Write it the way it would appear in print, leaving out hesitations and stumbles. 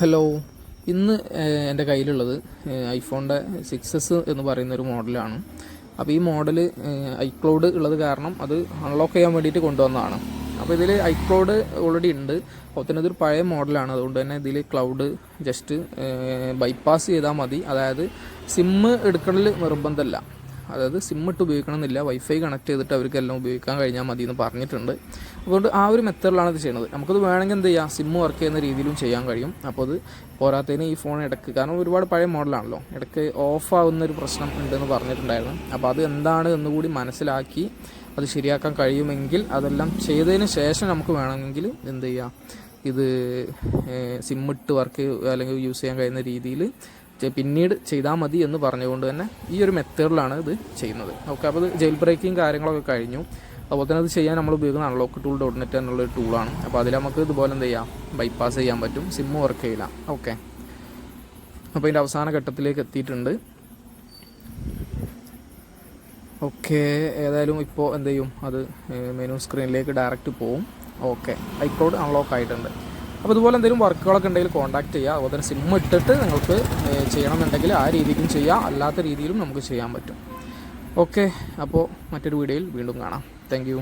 Hello, ഇന്ന് എൻ്റെ കയ്യിലുള്ളത് ഐഫോണിൻ്റെ 6s എന്ന് പറയുന്നൊരു മോഡലാണ്. അപ്പോൾ ഈ മോഡൽ iCloud ഉള്ളത് കാരണം അത് അൺലോക്ക് ചെയ്യാൻ വേണ്ടിയിട്ട് കൊണ്ടുവന്നതാണ്. അപ്പോൾ ഇതിൽ iCloud ഓൾറെഡി ഉണ്ട്. അപ്പോൾ തന്നെ ഇതൊരു പഴയ മോഡലാണ്. അതുകൊണ്ട് തന്നെ ഇതിൽ ക്ലൗഡ് ജസ്റ്റ് ബൈപ്പാസ് ചെയ്താൽ മതി. അതായത് സിമ്മ് എടുക്കൽ നിർബന്ധമല്ല. അതായത് സിം ഇട്ട് ഉപയോഗിക്കണമെന്നില്ല. വൈഫൈ കണക്ട് ചെയ്തിട്ട് അവർക്കെല്ലാം ഉപയോഗിക്കാൻ കഴിഞ്ഞാൽ മതി എന്ന് പറഞ്ഞിട്ടുണ്ട്. അതുകൊണ്ട് ആ ഒരു മെത്തേഡിലാണ് ഇത് ചെയ്യുന്നത്. നമുക്കത് വേണമെങ്കിൽ എന്ത് ചെയ്യാം, സിം വർക്ക് ചെയ്യുന്ന രീതിയിലും ചെയ്യാൻ കഴിയും. അപ്പോൾ അത് പോരാത്തതിന് ഈ ഫോൺ ഇടയ്ക്ക്, കാരണം ഒരുപാട് പഴയ മോഡലാണല്ലോ, ഇടയ്ക്ക് ഓഫ് ആവുന്നൊരു പ്രശ്നം ഉണ്ടെന്ന് പറഞ്ഞിട്ടുണ്ടായിരുന്നു. അപ്പോൾ അത് എന്താണ് എന്നുകൂടി മനസ്സിലാക്കി അത് ശരിയാക്കാൻ കഴിയുമെങ്കിൽ അതെല്ലാം ചെയ്തതിന് ശേഷം നമുക്ക് വേണമെങ്കിൽ എന്ത് ചെയ്യാം, ഇത് സിം ഇട്ട് വർക്ക് അല്ലെങ്കിൽ യൂസ് ചെയ്യാൻ കഴിയുന്ന രീതിയിൽ പിന്നീട് ചെയ്താൽ മതി എന്ന് പറഞ്ഞുകൊണ്ട് തന്നെ ഈ ഒരു മെത്തേഡിലാണ് ഇത് ചെയ്യുന്നത്. ഓക്കെ, അപ്പോൾ ഇത് ജെയിൽ ബ്രേക്കിങ് കാര്യങ്ങളൊക്കെ കഴിഞ്ഞു. അതുപോലെ തന്നെ അത് ചെയ്യാൻ നമ്മൾ ഉപയോഗിക്കുന്ന unlock.net എന്നുള്ളൊരു ടൂളാണ്. അപ്പോൾ അതിൽ നമുക്ക് ഇതുപോലെ എന്ത് ചെയ്യാം, ബൈപ്പാസ് ചെയ്യാൻ പറ്റും, സിമ്മ് വർക്ക് ചെയ്യില്ല. ഓക്കെ, അപ്പോൾ ഇതിൻ്റെ അവസാന ഘട്ടത്തിലേക്ക് എത്തിയിട്ടുണ്ട്. ഓക്കെ, ഏതായാലും ഇപ്പോൾ എന്ത് ചെയ്യും, അത് മെനു സ്ക്രീനിലേക്ക് ഡയറക്റ്റ് പോവും. ഓക്കെ, iCloud അൺലോക്ക് ആയിട്ടുണ്ട്. അപ്പോൾ ഇതുപോലെ എന്തെങ്കിലും വർക്കുകളൊക്കെ ഉണ്ടെങ്കിൽ കോൺടാക്ട് ചെയ്യുക. അതുപോലെ തന്നെ സിം ഇട്ടിട്ട് നിങ്ങൾക്ക് ചെയ്യണമെന്നുണ്ടെങ്കിൽ ആ രീതിക്കും ചെയ്യാം, അല്ലാത്ത രീതിയിലും നമുക്ക് ചെയ്യാൻ പറ്റും. ഓക്കെ, അപ്പോൾ മറ്റൊരു വീഡിയോയിൽ വീണ്ടും കാണാം. Thank you.